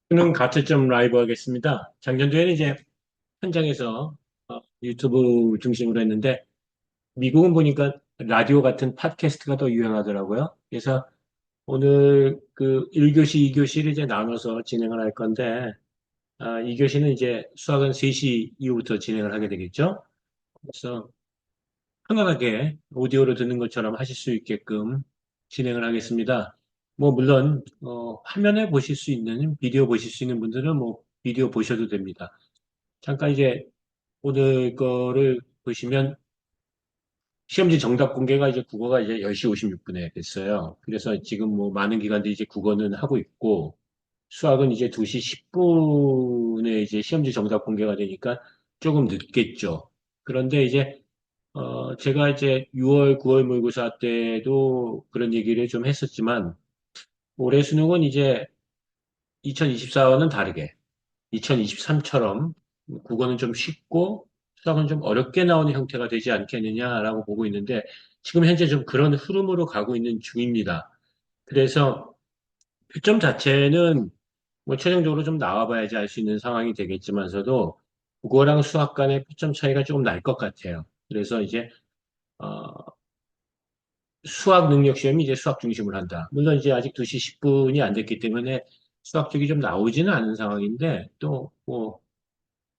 저는 가채점 라이브 하겠습니다. 작년도에는 이제 현장에서 유튜브 중심으로 했는데 미국은 보니까 라디오 같은 팟캐스트가 더 유행하더라고요. 그래서 오늘 그 1교시, 2교시를 이제 나눠서 진행을 할 건데 2교시는 이제 수학은 3시 이후부터 진행을 하게 되겠죠. 그래서 편안하게 오디오로 듣는 것처럼 하실 수 있게끔 진행을 하겠습니다. 뭐 물론 화면에 보실 수 있는 비디오 보실 수 있는 분들은 뭐 비디오 보셔도 됩니다. 잠깐 이제 오늘 거를 보시면 시험지 정답 공개가 이제 국어가 이제 10시 56분에 됐어요. 그래서 지금 뭐 많은 기관들이 이제 국어는 하고 있고 수학은 이제 2시 10분에 이제 시험지 정답 공개가 되니까 조금 늦겠죠. 그런데 이제 제가 이제 6월, 9월 모의고사 때도 그런 얘기를 좀 했었지만 올해 수능은 이제 2024와는 다르게 2023처럼 국어는 좀 쉽고 수학은 좀 어렵게 나오는 형태가 되지 않겠느냐라고 보고 있는데 지금 현재 좀 그런 흐름으로 가고 있는 중입니다. 그래서 표점 자체는 뭐 최종적으로 좀 나와봐야지 알 수 있는 상황이 되겠지만서도 국어랑 수학 간의 표점 차이가 조금 날 것 같아요. 그래서 이제 어, 수학 능력 시험이 이제 수학 중심으로 한다. 물론 이제 아직 2시 10분이 안 됐기 때문에 수학 쪽이 좀 나오지는 않은 상황인데 또뭐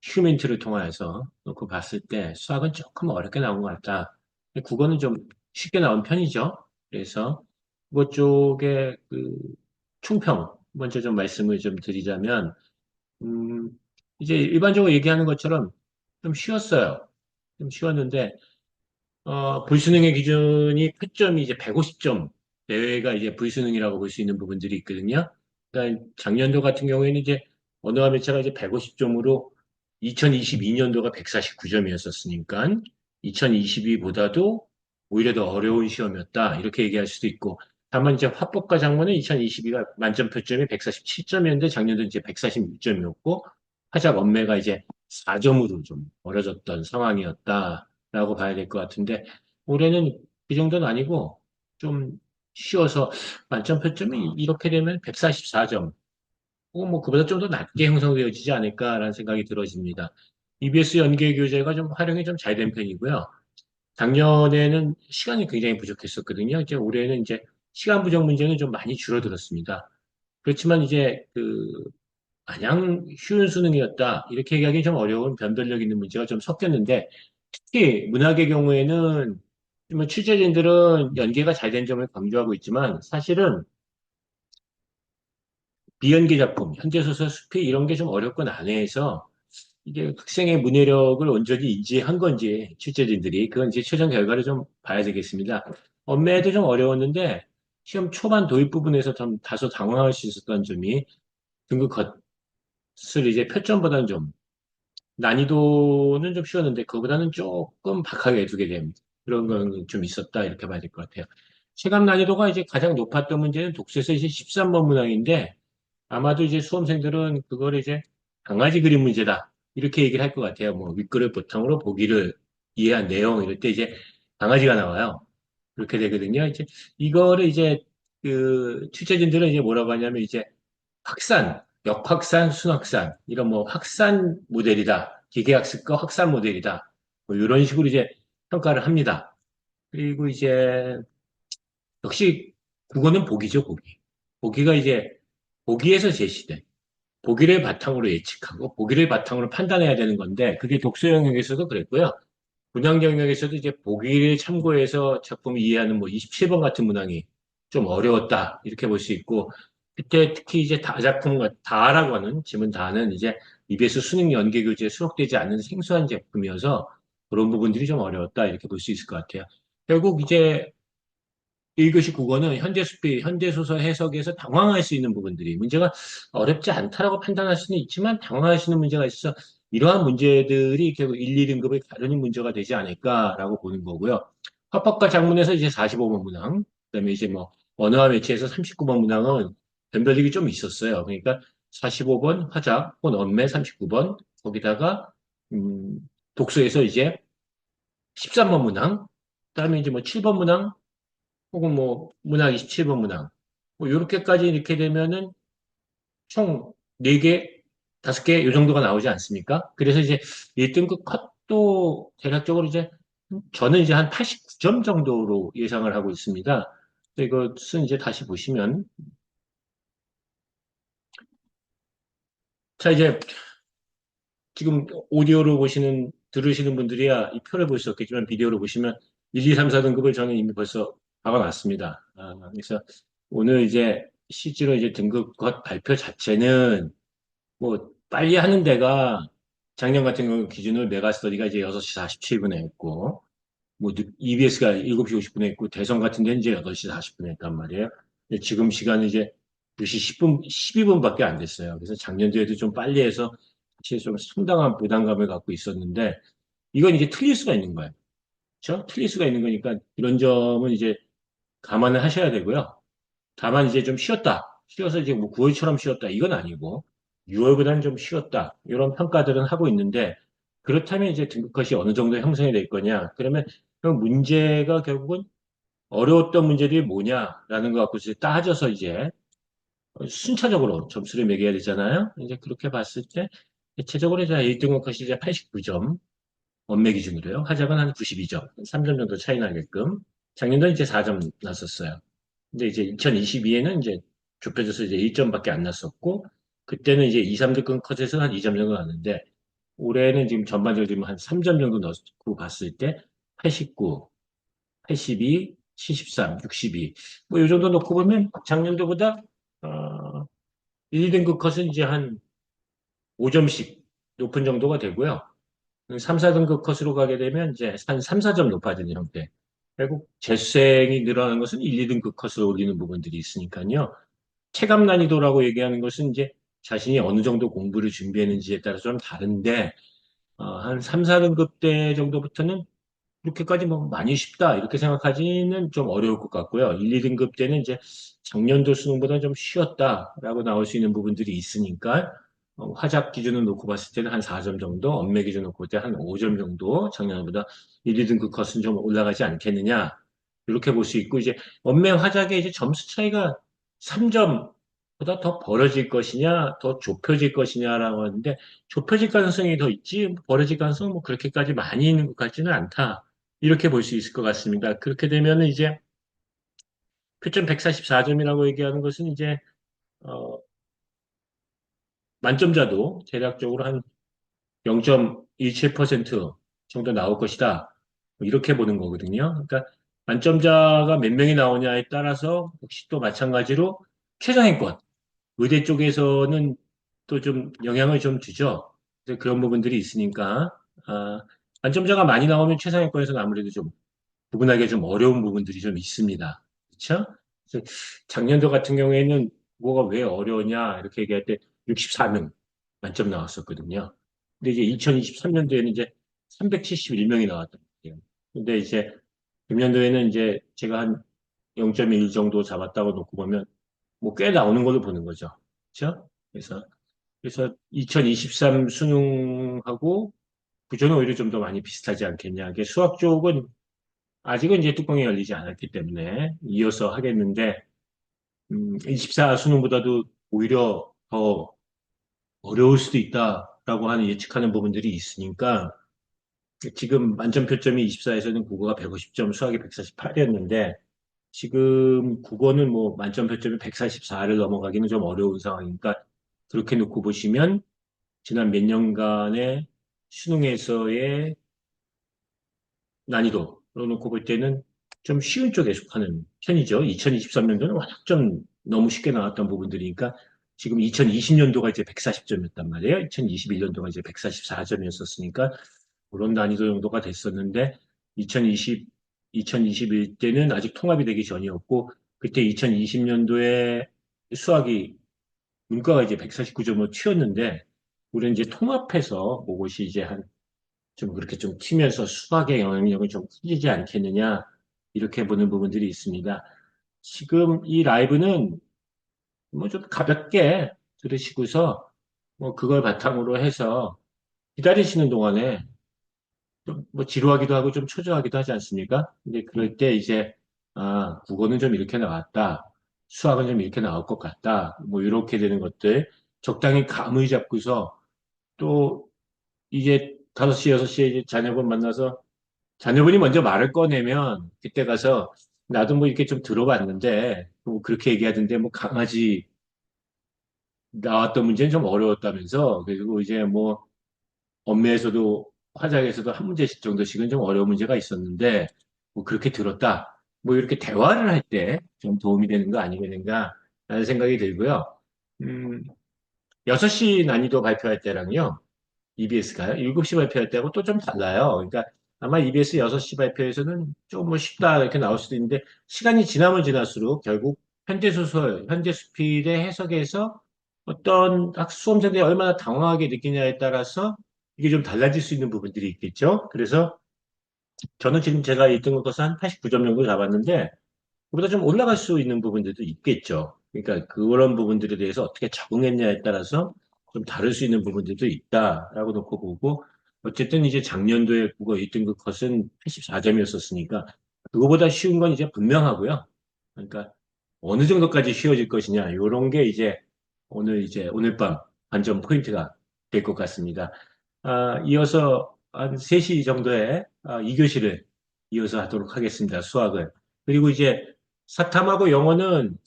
휴민트를 통해서 놓고 봤을 때 수학은 조금 어렵게 나온 것 같다. 국어는 좀 쉽게 나온 편이죠. 그래서 그것 쪽에 그 총평 먼저 좀 말씀을 좀 드리자면 음, 이제 일반적으로 얘기하는 것처럼 좀 쉬웠어요. 좀 쉬웠는데 불수능의 기준이 표점이 이제 150점 내외가 이제 불수능이라고 볼 수 있는 부분들이 있거든요. 그러니까 작년도 같은 경우에는 이제 언어와 매체가 이제 150점으로 2022년도가 149점이었었으니까 2022보다도 오히려 더 어려운 시험이었다. 이렇게 얘기할 수도 있고. 다만 이제 화법과 작문은 2022가 만점 표점이 147점이었는데 작년도 이제 146점이었고 화작 언매가 이제 4점으로 좀 벌어졌던 상황이었다라고 봐야 될 것 같은데 올해는 그 정도는 아니고 좀 쉬워서 만점 표점이 이렇게 되면 144점 혹은 뭐 그보다 좀 더 낮게 형성되어지지 않을까라는 생각이 들어집니다. EBS 연계 교재가 좀 활용이 좀 잘 된 편이고요. 작년에는 시간이 굉장히 부족했었거든요. 이제 올해는 이제 시간 부족 문제는 좀 많이 줄어들었습니다. 그렇지만 이제 마냥 쉬운 수능이었다. 이렇게 얘기하기 좀 어려운 변별력 있는 문제가 좀 섞였는데, 특히 문학의 경우에는 뭐 취재진들은 연계가 잘 된 점을 강조하고 있지만, 사실은 비연계 작품, 현대소설, 수필 이런 게 좀 어렵고 난해해서 이게 학생의 문해력을 온전히 인지한 건지 취재진들이 그건 이제 최종 결과를 좀 봐야 되겠습니다. 엄매도 좀 어려웠는데 시험 초반 도입 부분에서 좀 다소 당황할 수 있었던 점이 등급 겉을 이제 표점보다는 좀 난이도는 좀 쉬웠는데 그거보다는 조금 박하게 두게 된 그런 건 좀 있었다 이렇게 봐야 될 것 같아요. 체감 난이도가 이제 가장 높았던 문제는 독서에서 이제 13번 문항인데 아마도 이제 수험생들은 그걸 이제 강아지 그림 문제다. 이렇게 얘기를 할 것 같아요. 뭐 윗글을 바탕으로 보기를 이해한 내용 이럴 때 이제 강아지가 나와요. 그렇게 되거든요. 이제 이거를 이제 그 취재진들은 이제 뭐라고 하냐면 이제 확산, 역확산, 순확산 이런 뭐 확산 모델이다. 기계학습과 확산 모델이다. 뭐 이런 식으로 이제 평가를 합니다. 그리고 이제 역시 국어는 보기죠, 보기. 보기가 이제 보기에서 제시된 보기를 바탕으로 예측하고 보기를 바탕으로 판단해야 되는 건데 그게 독서 영역에서도 그랬고요. 문학 영역에서도 이제 보기를 참고해서 작품을 이해하는 뭐 27번 같은 문항이 좀 어려웠다 이렇게 볼 수 있고 그때 특히 이제 다작품 다라고 하는 지문 다는 이제 EBS 수능 연계 교재에 수록되지 않는 생소한 제품이어서 그런 부분들이 좀 어려웠다 이렇게 볼 수 있을 것 같아요. 결국 이제 1교시 국어는 현대수필, 현대소설 해석에서 당황할 수 있는 부분들이 문제가 어렵지 않다라고 판단할 수는 있지만 당황할 수 있는 문제가 있어 이러한 문제들이 결국 1, 2등급을 가르는 문제가 되지 않을까라고 보는 거고요. 화법과 작문에서 이제 45번 문항, 그다음에 이제 뭐 언어와 매체에서 39번 문항은 변별력이 좀 있었어요. 그러니까 45번 화작, 혹은 언매 39번, 거기다가 음, 독서에서 이제 13번 문항, 그다음에 이제 뭐 7번 문항, 혹은 뭐 문학 27번 문항 뭐 요렇게까지 이렇게 되면은 총 네 개, 다섯 개, 요 정도가 나오지 않습니까? 그래서 이제 1등급 컷도 대략적으로 이제 저는 이제 한 89점 정도로 예상을 하고 있습니다. 근데 이것은 이제 다시 보시면 자 이제 지금 오디오로 들으시는 분들이야 이 표를 볼 수 없겠지만 비디오로 보시면 1, 2, 3, 4등급을 저는 이미 벌써 박아놨습니다. 그래서 오늘 이제 실제로 이제 등급 컷 발표 자체는 뭐 빨리 하는 데가 작년 같은 경우 기준으로 메가스터디가 이제 6시 47분에 했고 뭐 EBS가 7시 50분에 했고 대선 같은 데는 이제 8시 40분에 했단 말이에요. 근데 지금 시간은 이제 2시 10분, 12분밖에 안 됐어요. 그래서 작년도에도 좀 빨리 해서 사실 좀 상당한 부담감을 갖고 있었는데 이건 이제 틀릴 수가 있는 거예요. 그렇죠? 틀릴 수가 있는 거니까 이런 점은 이제 감안을 하셔야 되고요. 다만 이제 좀 쉬었다. 쉬어서 이제 뭐 9월처럼 쉬었다. 이건 아니고 6월보다는 좀 쉬었다. 이런 평가들은 하고 있는데 그렇다면 이제 등급컷이 어느 정도 형성이 될 거냐? 그러면 그 문제가 결국은 어려웠던 문제들이 뭐냐라는 거 갖고 이제 따져서 이제 순차적으로 점수를 매겨야 되잖아요. 이제 그렇게 봤을 때 대체적으로 이제 1등급 컷이 이제 89점, 원매 기준으로요. 하작은 한 92점, 3점 정도 차이 나게끔. 작년도 이제 4점 났었어요. 근데 이제 2022에는 이제 좁혀져서 이제 1점밖에 안 났었고, 그때는 이제 2, 3등급 컷에서 한 2점 정도 났는데, 올해는 지금 전반적으로 지금 한 3점 정도 넣고 봤을 때, 89, 82, 73, 62. 뭐, 이 정도 놓고 보면 작년도보다, 어, 1등급 컷은 이제 한 5점씩 높은 정도가 되고요. 3, 4등급 컷으로 가게 되면 이제 한 3, 4점 높아지는 형태. 결국 재수생이 늘어나는 것은 1, 2등급 컷으로 올리는 부분들이 있으니까요. 체감 난이도라고 얘기하는 것은 이제 자신이 어느 정도 공부를 준비했는지에 따라서 좀 다른데, 한 3, 4등급 대 정도부터는 그렇게까지 뭐 많이 쉽다 이렇게 생각하기는 좀 어려울 것 같고요. 1, 2등급 때는 이제 작년도 수능보다 좀 쉬웠다라고 나올 수 있는 부분들이 있으니까 화작 기준을 놓고 봤을 때는 한 4점 정도, 엄매 기준 놓고 볼 때 한 5점 정도 작년보다 1, 2등급 컷은 좀 올라가지 않겠느냐 이렇게 볼 수 있고 이제 엄매 화작의 이제 점수 차이가 3점보다 더 벌어질 것이냐, 더 좁혀질 것이냐라고 하는데 좁혀질 가능성이 더 있지 벌어질 가능성은 뭐 그렇게까지 많이 있는 것 같지는 않다. 이렇게 볼 수 있을 것 같습니다. 그렇게 되면은 이제 표점 144점이라고 얘기하는 것은 이제 어, 만점자도 대략적으로 한 0.17% 정도 나올 것이다. 뭐 이렇게 보는 거거든요. 그러니까 만점자가 몇 명이 나오냐에 따라서 역시 또 마찬가지로 최상위권 의대 쪽에서는 또 좀 영향을 좀 주죠. 그래서 그런 부분들이 있으니까 만점자가 많이 나오면 최상위권에서는 아무래도 좀 구분하기 좀 어려운 부분들이 좀 있습니다. 그렇죠? 그래서 작년도 같은 경우에는 국어가 왜 어려우냐 이렇게 얘기할 때 64명 만점 나왔었거든요. 근데 이제 2023년도에는 이제 371명이 나왔단 말이에요. 근데 이제 금년도에는 이제 제가 한 0.1 정도 잡았다고 놓고 보면 뭐 꽤 나오는 걸로 보는 거죠. 그렇죠? 그래서 2023 수능하고 구조는 오히려 좀 더 많이 비슷하지 않겠냐. 이게 수학 쪽은 아직은 이제 뚜껑이 열리지 않았기 때문에 이어서 하겠는데, 24 수능보다도 오히려 더 어려울 수도 있다라고 하는 예측하는 부분들이 있으니까, 지금 만점 표점이 24에서는 국어가 150점, 수학이 148이었는데, 지금 국어는 뭐 만점 표점이 144를 넘어가기는 좀 어려운 상황이니까, 그렇게 놓고 보시면, 지난 몇 년간의 수능에서의 난이도로 놓고 볼 때는 좀 쉬운 쪽에 속하는 편이죠. 2023년도는 워낙 좀 너무 쉽게 나왔던 부분들이니까 지금 2020년도가 이제 140점이었단 말이에요. 2021년도가 이제 144점이었었으니까 그런 난이도 정도가 됐었는데 2020, 2021 때는 아직 통합이 되기 전이었고 그때 2020년도에 수학이 문과가 이제 149점을 튀었는데 우리는 이제 통합해서 그것이 이제 한 좀 그렇게 좀 튀면서 수학의 영향력이 좀 커지지 않겠느냐, 이렇게 보는 부분들이 있습니다. 지금 이 라이브는 뭐 좀 가볍게 들으시고서 뭐 그걸 바탕으로 해서 기다리시는 동안에 좀 뭐 지루하기도 하고 좀 초조하기도 하지 않습니까? 근데 그럴 때 이제, 국어는 좀 이렇게 나왔다. 수학은 좀 이렇게 나올 것 같다. 뭐 이렇게 되는 것들. 적당히 감을 잡고서 또 이제 5시, 6시에 이제 자녀분 만나서 자녀분이 먼저 말을 꺼내면 그때 가서 나도 뭐 이렇게 좀 들어봤는데 뭐 그렇게 얘기하던데 뭐 강아지 나왔던 문제는 좀 어려웠다면서 그리고 이제 뭐 업무에서도 화장에서도 한 문제씩 정도씩은 좀 어려운 문제가 있었는데 뭐 그렇게 들었다. 뭐 이렇게 대화를 할 때 좀 도움이 되는 거 아니겠는가 라는 생각이 들고요. 음, 6시 난이도 발표할 때랑요. EBS가요? 7시 발표할 때하고 또 좀 달라요. 그러니까 아마 EBS 6시 발표에서는 좀 뭐 쉽다 이렇게 나올 수도 있는데 시간이 지나면 지날수록 결국 현대소설, 현대수필의 해석에서 어떤 수험생들이 얼마나 당황하게 느끼냐에 따라서 이게 좀 달라질 수 있는 부분들이 있겠죠. 그래서 저는 지금 제가 1등급 거서 한 89점 정도 잡았는데 그보다 좀 올라갈 수 있는 부분들도 있겠죠. 그러니까 그런 부분들에 대해서 어떻게 적응했냐에 따라서 좀 다를 수 있는 부분들도 있다라고 놓고 보고 어쨌든 이제 작년도에 국어 1등급 컷은 84점이었었으니까 그거보다 쉬운 건 이제 분명하고요. 그러니까 어느 정도까지 쉬워질 것이냐 이런 게 이제 오늘 밤 관전 포인트가 될 것 같습니다. 이어서 한 3시 정도에 2교시를 이어서 하도록 하겠습니다. 수학을. 그리고 이제 사탐하고 영어는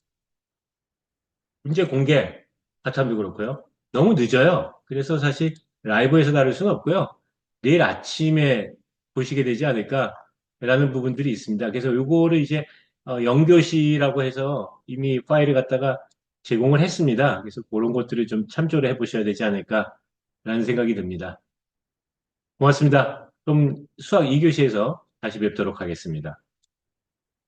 문제 공개, 사탐도 그렇고요. 너무 늦어요. 그래서 사실 라이브에서 다룰 수는 없고요. 내일 아침에 보시게 되지 않을까라는 부분들이 있습니다. 그래서 요거를 이제 영교시라고 해서 이미 파일을 갖다가 제공을 했습니다. 그래서 그런 것들을 좀 참조를 해보셔야 되지 않을까라는 생각이 듭니다. 고맙습니다. 그럼 수학 2교시에서 다시 뵙도록 하겠습니다.